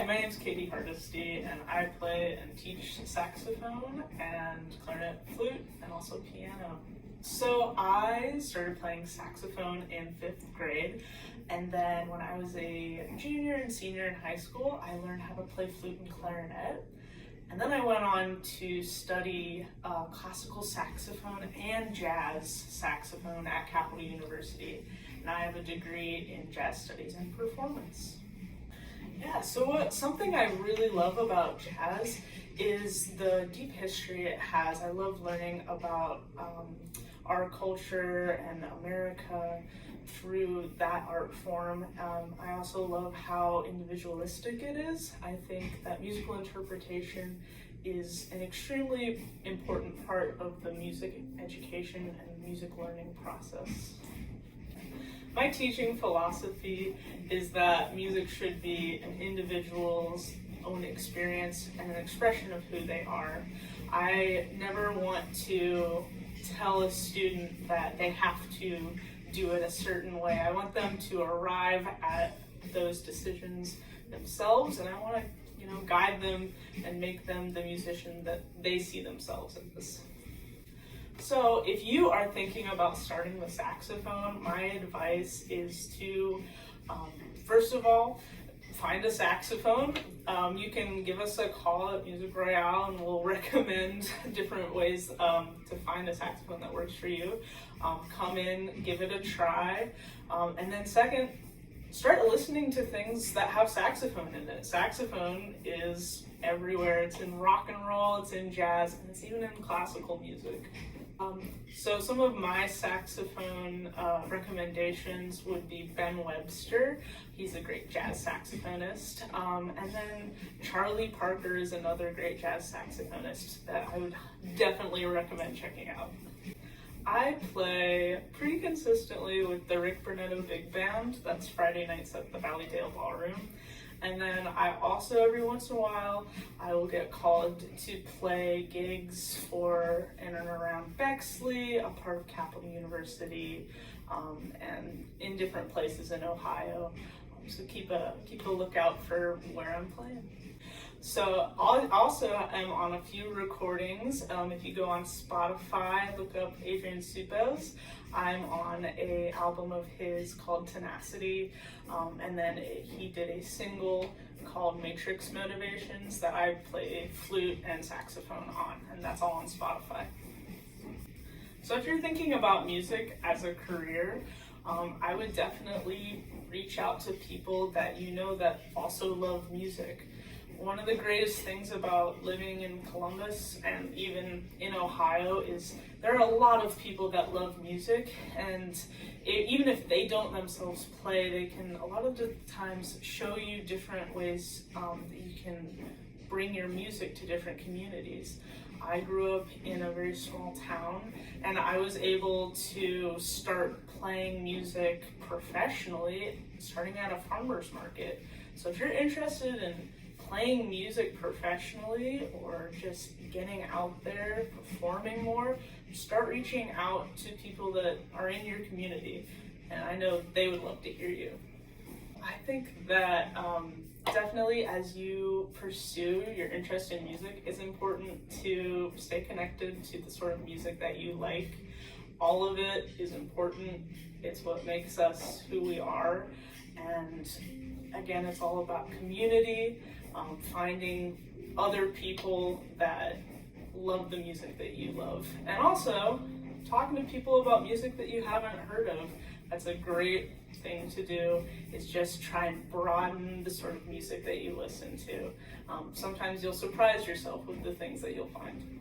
Hi, my name's Katey Hardesty, and I play and teach saxophone and clarinet, flute, and also piano. So I started playing saxophone in 5th grade, and then when I was a junior and senior in high school, I learned how to play flute and clarinet. And then I went on to study classical saxophone and jazz saxophone at Capital University, and I have a degree in jazz studies and performance. Yeah, so something I really love about jazz is the deep history it has. I love learning about our culture and America through that art form. I also love how individualistic it is. I think that musical interpretation is an extremely important part of the music education and music learning process. My teaching philosophy is that music should be an individual's own experience and an expression of who they are. I never want to tell a student that they have to do it a certain way. I want them to arrive at those decisions themselves, and I want to, guide them and make them the musician that they see themselves as. So if you are thinking about starting the saxophone, my advice is to, first of all, find a saxophone. You can give us a call at Music Royale and we'll recommend different ways to find a saxophone that works for you. Come in, give it a try. And then second, start listening to things that have saxophone in it. Saxophone is everywhere. It's in rock and roll, it's in jazz, and it's even in classical music. So some of my saxophone recommendations would be Ben Webster. He's a great jazz saxophonist. And then Charlie Parker is another great jazz saxophonist that I would definitely recommend checking out. I play pretty consistently with the Rick Burnetto Big Band. That's Friday nights at the Valleydale Ballroom. And then I also, every once in a while, I will get called to play gigs for in and around Bexley, a part of Capital University, and in different places in Ohio. So keep a lookout for where I'm playing. So I also am on a few recordings. If you go on Spotify, look up Adrian Supes. I'm on an album of his called Tenacity, and then he did a single called Matrix Motivations that I play flute and saxophone on, and that's all on Spotify. So if you're thinking about music as a career, I would definitely reach out to people that you know that also love music. One of the greatest things about living in Columbus and even in Ohio is there are a lot of people that love music, and even if they don't themselves play, they can a lot of the times show you different ways that you can bring your music to different communities. I grew up in a very small town, and I was able to start playing music professionally starting at a farmer's market. So if you're interested in playing music professionally or just getting out there, performing more, start reaching out to people that are in your community, and I know they would love to hear you. I think that definitely as you pursue your interest in music, it's important to stay connected to the sort of music that you like. All of it is important. It's what makes us who we are, and again, it's all about community. Finding other people that love the music that you love, and also talking to people about music that you haven't heard of. That's a great thing to do, is just try and broaden the sort of music that you listen to. Sometimes you'll surprise yourself with the things that you'll find.